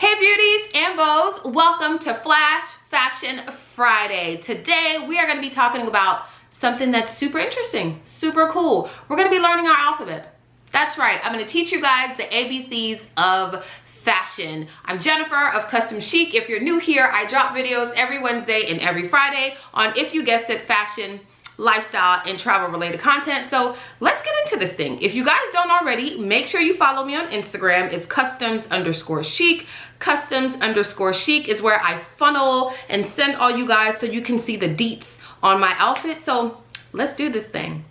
Hey beauties and bows, welcome to Flash Fashion Friday. Today we are going to be talking about something that's super interesting, super cool. We're going to be learning our alphabet. That's right, I'm going to teach you guys the ABCs of fashion. I'm Jennifer of Custom Chic. If you're new here, I drop videos every Wednesday and every Friday on, if you guessed it, fashion, lifestyle, and travel related content. So let's get into this thing. If you guys don't already, make sure you follow me on Instagram. It's customs_chic. Customs_chic is where I funnel and send all you guys so you can see the deets on my outfit. So let's do this thing.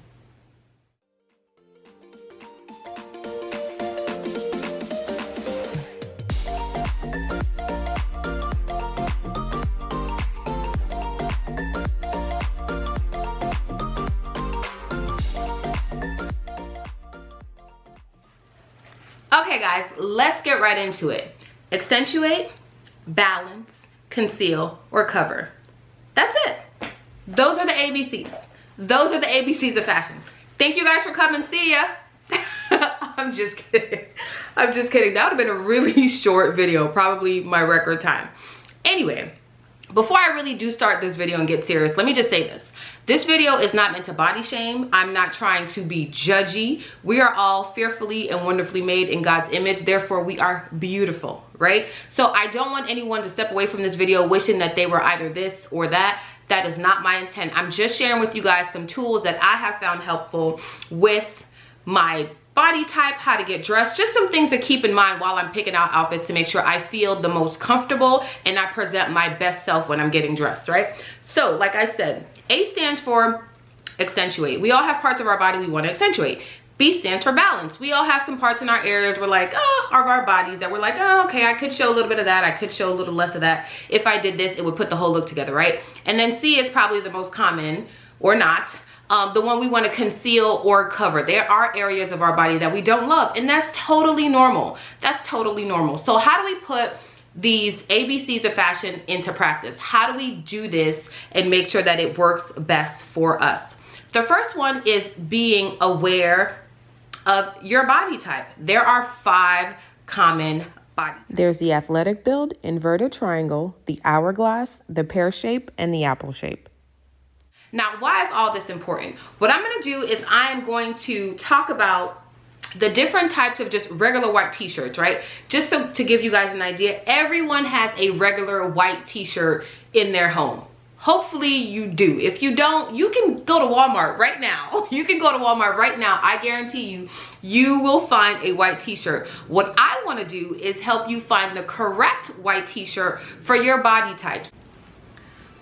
Okay guys, let's get right into it. Accentuate, balance, conceal, or cover. That's it. Those are the ABCs. Those are the ABCs of fashion. Thank you guys for coming. See ya. I'm just kidding. I'm just kidding. That would have been a really short video, probably my record time. Anyway, before I really do start this video and get serious, let me just say this. This video is not meant to body shame. I'm not trying to be judgy. We are all fearfully and wonderfully made in God's image. Therefore, we are beautiful, right? So I don't want anyone to step away from this video wishing that they were either this or that. That is not my intent. I'm just sharing with you guys some tools that I have found helpful with my body type, how to get dressed, just some things to keep in mind while I'm picking out outfits to make sure I feel the most comfortable and I present my best self when I'm getting dressed, right? So like I said, A stands for accentuate. We all have parts of our body we want to accentuate. B stands for balance. We all have some parts in our areas we're like, oh, of our bodies that we're like, oh, okay, I could show a little bit of that. I could show a little less of that. If I did this, it would put the whole look together, right? And then C is probably the most common, or not, the one we want to conceal or cover. There are areas of our body that we don't love, and that's totally normal. That's totally normal. So how do we put these ABCs of fashion into practice? How do we do this and make sure that it works best for us? The first one is being aware of your body type. There are 5 common body types. There's the athletic build, inverted triangle, the hourglass, the pear shape, and the apple shape. Now, why is all this important? What I'm going to do is I'm going to talk about the different types of just regular white t-shirts, right? Just so to give you guys an idea, everyone has a regular white t-shirt in their home. Hopefully you do. If you don't, you can go to Walmart right now. You can go to Walmart right now. I guarantee you, you will find a white t-shirt. What I want to do is help you find the correct white t-shirt for your body types.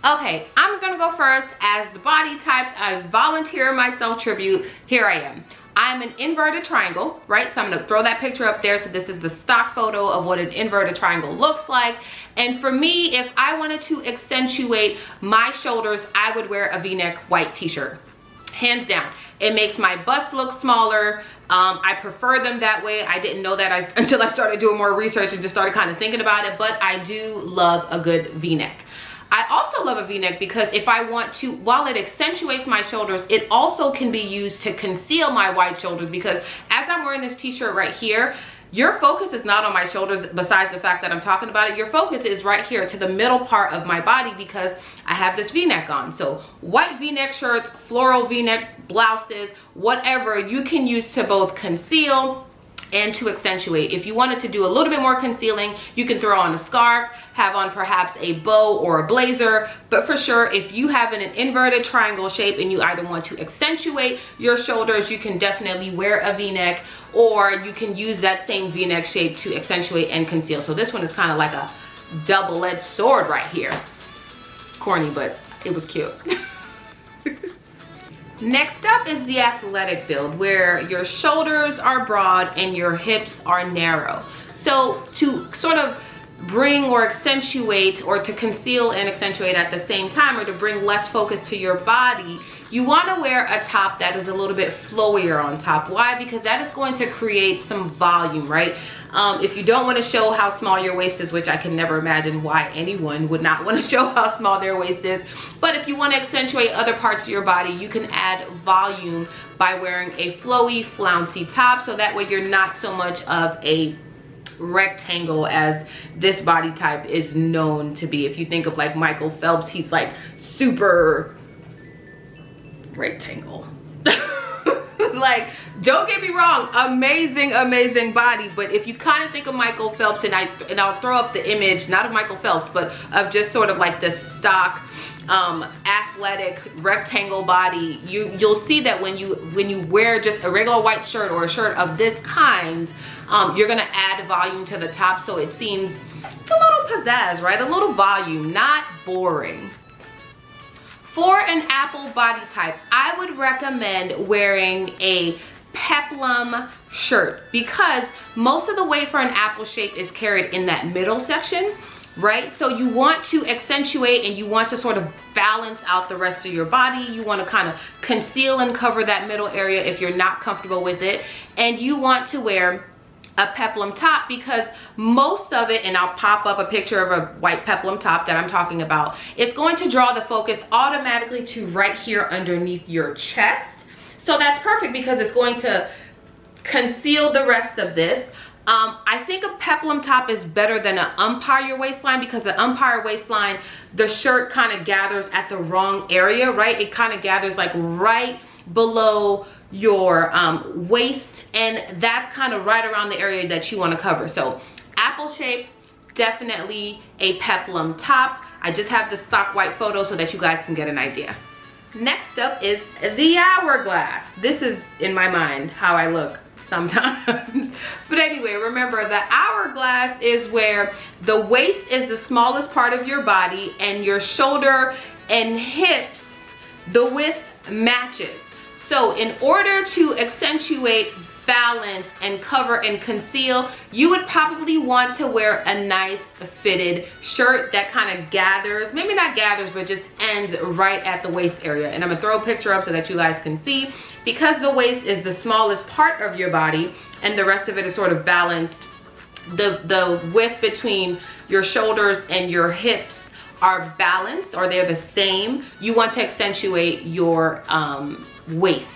Okay, I'm gonna go first as the body types. I volunteer myself tribute. Here I am. I'm an inverted triangle, right? So I'm gonna throw that picture up there. So this is the stock photo of what an inverted triangle looks like. And for me, if I wanted to accentuate my shoulders, I would wear a V-neck white t-shirt. Hands down. It makes my bust look smaller. I prefer them that way. I didn't know that until I started doing more research and just started kind of thinking about it, but I do love a good V-neck. I also love a V-neck because if I want to, while it accentuates my shoulders, it also can be used to conceal my wide shoulders, because as I'm wearing this t-shirt right here, your focus is not on my shoulders besides the fact that I'm talking about it. Your focus is right here to the middle part of my body because I have this V-neck on. So white V-neck shirts, floral V-neck blouses, whatever you can use to both conceal and to accentuate. If you wanted to do a little bit more concealing, you can throw on a scarf, have on perhaps a bow or a blazer, but for sure, if you have an inverted triangle shape and you either want to accentuate your shoulders, you can definitely wear a V-neck, or you can use that same V-neck shape to accentuate and conceal. So this one is kind of like a double-edged sword right here. Corny, but it was cute. Next up is the athletic build, where your shoulders are broad and your hips are narrow. So to sort of bring or accentuate, or to conceal and accentuate at the same time, or to bring less focus to your body, you want to wear a top that is a little bit flowier on top. Why? Because that is going to create some volume, right? If you don't want to show how small your waist is, which I can never imagine why anyone would not want to show how small their waist is, but if you want to accentuate other parts of your body, you can add volume by wearing a flowy, flouncy top, so that way you're not so much of a rectangle as this body type is known to be. If you think of like Michael Phelps, he's like super rectangle. Like, don't get me wrong, amazing body, but if you kind of think of Michael Phelps, and I'll throw up the image, not of Michael Phelps, but of just sort of like this stock athletic rectangle body, you'll see that when you wear just a regular white shirt or a shirt of this kind, you're gonna add volume to the top, so it seems it's a little pizzazz, right? A little volume, not boring. For an apple body type, I would recommend wearing a peplum shirt, because most of the way for an apple shape is carried in that middle section, right? So you want to accentuate and you want to sort of balance out the rest of your body. You want to kind of conceal and cover that middle area if you're not comfortable with it. And you want to wear a peplum top, because most of it, and I'll pop up a picture of a white peplum top that I'm talking about, it's going to draw the focus automatically to right here underneath your chest. So that's perfect because it's going to conceal the rest of this. I think a peplum top is better than an umpire waistline, because the umpire waistline, the shirt kind of gathers at the wrong area, right? It kind of gathers like right below your waist, and that's kind of right around the area that you want to cover. So apple shape, definitely a peplum top. I just have the stock white photo so that you guys can get an idea. Next up is the hourglass. This is, in my mind, how I look sometimes. But anyway, remember, the hourglass is where the waist is the smallest part of your body and your shoulder and hips, the width matches. So in order to accentuate, balance, and cover and conceal, you would probably want to wear a nice fitted shirt that kind of gathers, maybe not gathers, but just ends right at the waist area. And I'm gonna throw a picture up so that you guys can see. Because the waist is the smallest part of your body and the rest of it is sort of balanced, the width between your shoulders and your hips are balanced, or they're the same. You want to accentuate your waist.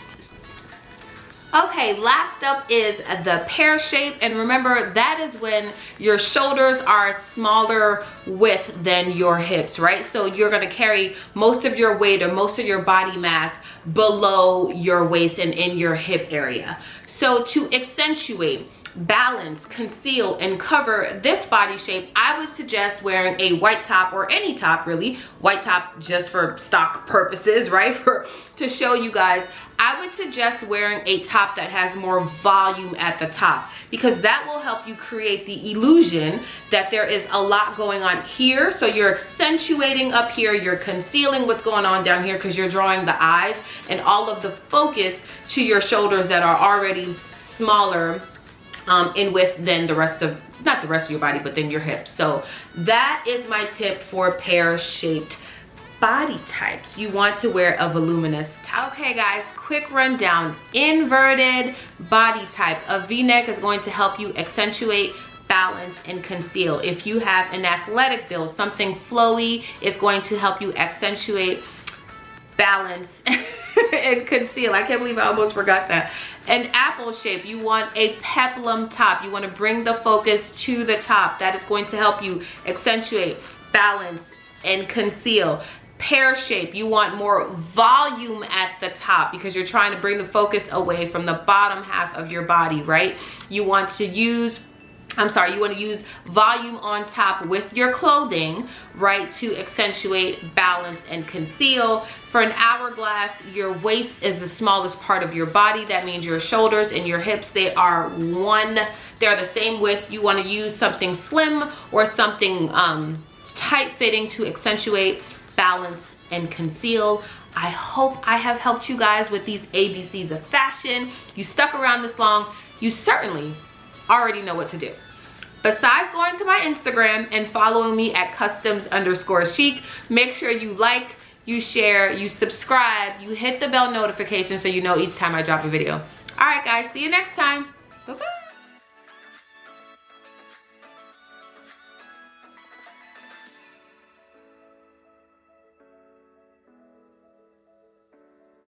Okay, last up is the pear shape, and remember, that is when your shoulders are smaller width than your hips, right? So you're gonna carry most of your weight or most of your body mass below your waist and in your hip area. So to accentuate, balance, conceal, and cover this body shape, I would suggest wearing a white top, or any top really, white top just for stock purposes, right? To show you guys, I would suggest wearing a top that has more volume at the top, because that will help you create the illusion that there is a lot going on here. So you're accentuating up here, you're concealing what's going on down here, because you're drawing the eyes and all of the focus to your shoulders that are already smaller in width than the rest of, not the rest of your body, but then your hips. So that is my tip for pear shaped body types. You want to wear a voluminous top. Okay guys, quick rundown. Inverted body type. A V-neck is going to help you accentuate, balance, and conceal. If you have an athletic build, something flowy is going to help you accentuate, balance, and conceal. I can't believe I almost forgot that. An apple shape, you want a peplum top. You want to bring the focus to the top. That is going to help you accentuate, balance, and conceal. Pear shape, you want more volume at the top, because you're trying to bring the focus away from the bottom half of your body, right? You want to use volume on top with your clothing, right, to accentuate, balance, and conceal. For an hourglass, your waist is the smallest part of your body. That means your shoulders and your hips, they're the same width. You want to use something slim or something tight fitting to accentuate, balance, and conceal. I hope I have helped you guys with these ABCs of fashion. You stuck around this long, you certainly already know what to do. Besides going to my Instagram and following me at customs_chic, make sure you like, you share, you subscribe, you hit the bell notification so you know each time I drop a video. All right guys, see you next time. Bye-bye.